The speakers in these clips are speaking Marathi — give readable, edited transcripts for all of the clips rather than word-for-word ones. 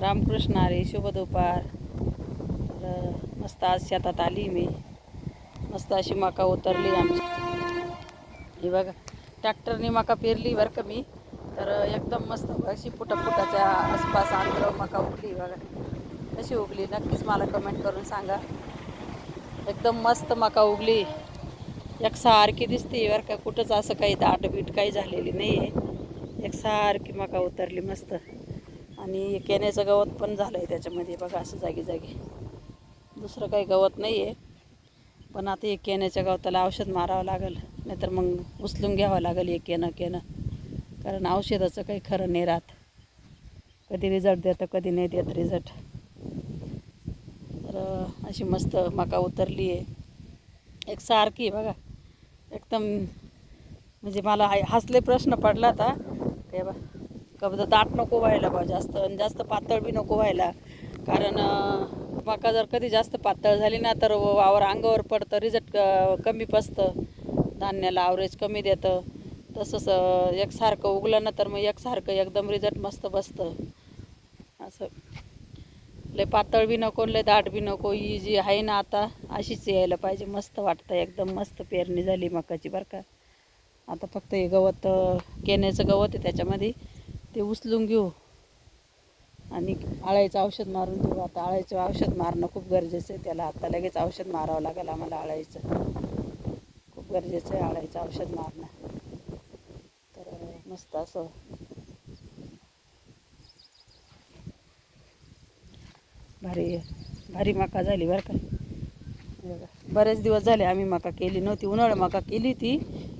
रामकृष्ण हरी, शुभ दुपार. तर मस्त आज शेतात आली मी. मस्त अशी मका उतरली आमची. हे बघा, ट्रॅक्टरने मका पेरली बरं का मी. तर एकदम मस्त अशी फुटाच्या आसपास अंतर मका उगली. बघा कशी उगली, नक्कीच मला कमेंट करून सांगा. एकदम मस्त मका उगली, एकसारखी दिसते बरं का. कुठंच असं काही दाटबीट काही झालेली नाही आहे. एकसारखी मका उतरली मस्त. आणि केण्याचं गवत पण झालं आहे त्याच्यामध्ये बघा, असं जागी जागी. दुसरं काही गवत नाही आहे, पण आता हे केण्याच्या गवताला औषध मारावं लागेल, नाहीतर मग उचलून घ्यावं लागेल हे केनं. कारण औषधाचं काही खरं नाही राहत, कधी रिझल्ट देतं कधी नाही देत रिझल्ट. तर अशी मस्त मका उतरली आहे एकसारखी बघा एकदम. म्हणजे मला हसले प्रश्न पडला होता ते बा, कबद दाट नको व्हायला बा जास्त, आणि जास्त पातळ बी नको व्हायला. कारण मका जर कधी जास्त पातळ झाली ना तर वावर अंगावर पडतं, रिझल्ट कमी पसतं, धान्याला ॲव्हरेज कमी देतं. तसंच एकसारखं उगलं ना तर मग एकसारखं एकदम रिझल्ट मस्त बसतं. असं लय पातळ बी नको, लय दाट बी नको. ही जी आहे ना आता अशीच यायला पाहिजे. मस्त वाटतं, एकदम मस्त पेरणी झाली मकाची बरं का. आता फक्त हे गवत, केण्याचं गवत आहे त्याच्यामध्ये, ते उचलून घेऊ आणि आळ्याचं औषध मारून देऊ. आता आळ्याचं औषध मारणं खूप गरजेचं आहे. त्याला आता लगेच औषध मारावं लागेल आम्हाला. आळ्याचं खूप गरजेचं आहे, आळ्याचं औषध मारणं. तर मस्त असं भारी मका झाली बरं का. बरेच दिवस झाले आम्ही मका केली नव्हती. उन्हाळा मका केली ती,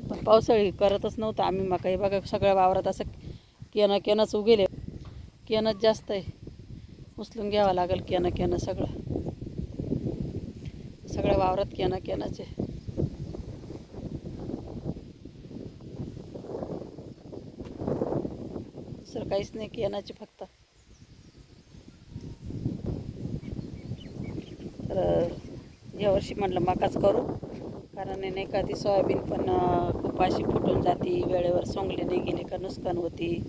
पण पावसाळी करतच नव्हतं आम्ही मका. हे बघा सगळ्या वावरात असं केनंच उगेले. केनंच जास्त आहे, उचलून घ्यावं लागेल केनं सगळ्या वावरात केनंच आहे. दुसरं काहीच नाही, केनाचे फक्त. तर यावर्षी म्हटलं मकाच करू, कारण नाही का ती सोयाबीन पण खूप अशी फुटून जाती, वेळेवर सोंगले नाही गेले का नुकसान होती.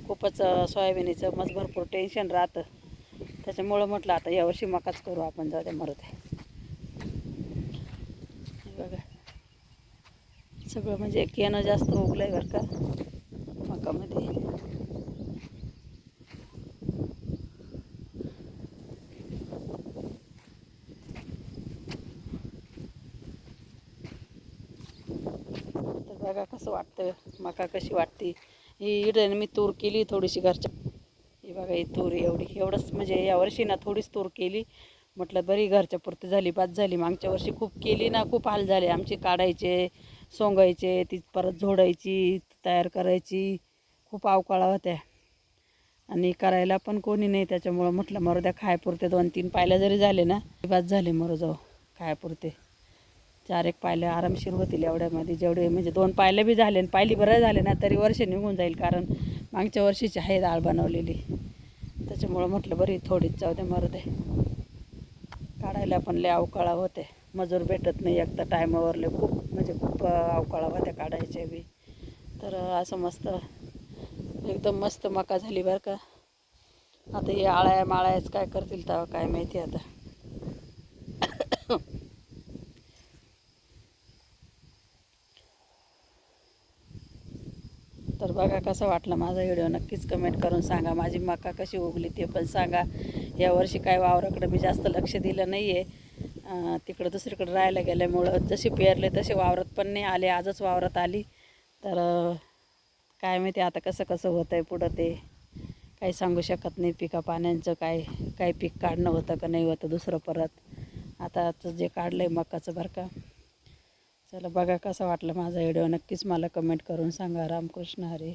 खूपच सोयाबीनीचं मस्त भरपूर टेन्शन राहतं. त्याच्यामुळं म्हटलं आता यावर्षी मकाच करू आपण, जाऊ द्या मरत आहे. बघा सगळं म्हणजे केनं जास्त उगलं आहे बरं का मकामध्ये. तर बघा कसं वाटतं, मका कशी वाटते. ही इडन मी तूर केली थोडीशी घरच्या. ही बघा ही तूर एवढंच म्हणजे यावर्षी ना थोडीच तूर केली. म्हटलं बरी घरच्या पुरती झाली, बाद झाली. मागच्या वर्षी खूप केली ना, खूप हाल झाले आमचे. काढायचे, सोंगायचे, ती परत झोडायची, तयार करायची, खूप अवकाळा होत्या. आणि करायला पण कोणी नाही. त्याच्यामुळं म्हटलं मरू द्या, खायपुरते 2-3 पायल्या जरी झाले ना बाद झाले, मरू जाऊ खायपुरते. 4-1 पायल्या आरामशीर होतील एवढ्यामध्ये. जेवढे म्हणजे 2 पायल्या बी झाले आणि पायली बरं झाले ना तरी वर्ष निघून जाईल. कारण मागच्या वर्षीची आहे डाळ बनवलेली, त्याच्यामुळं म्हटलं बरी थोडीच जाऊ दे, मरू दे. काढायला पण लय अवकाळा होते, मजूर भेटत नाही एक तर टायमावर. लय खूप म्हणजे खूप अवकाळा होत्या काढायच्या बी. तर असं मस्त एकदम मस्त मका झाली बरं का. आता हे आळ्या माळ्याच काय करतील तेव्हा काय माहिती आता. तर बघा कसं वाटलं माझा व्हिडिओ, नक्कीच कमेंट करून सांगा. माझी मका कशी उगली ते पण सांगा. यावर्षी काय वावराकडं मी जास्त लक्ष दिलं नाही आहे. तिकडं दुसरीकडं राहायला गेल्यामुळं जसे पेरले तसे वावरात पण नाही आले. आजच वावरात आली. तर काय माहिती आता कसं होतं आहे पुढं, ते काही सांगू शकत नाही. पिका पाण्याचं काय पीक काढणं होतं का नाही होतं दुसरं परत. आता जे काढलं आहे मकाचं बरं का. चला बघा कसं वाटलं माझा व्हिडिओ, नक्कीच मला कमेंट करून सांगा. रामकृष्ण हरी.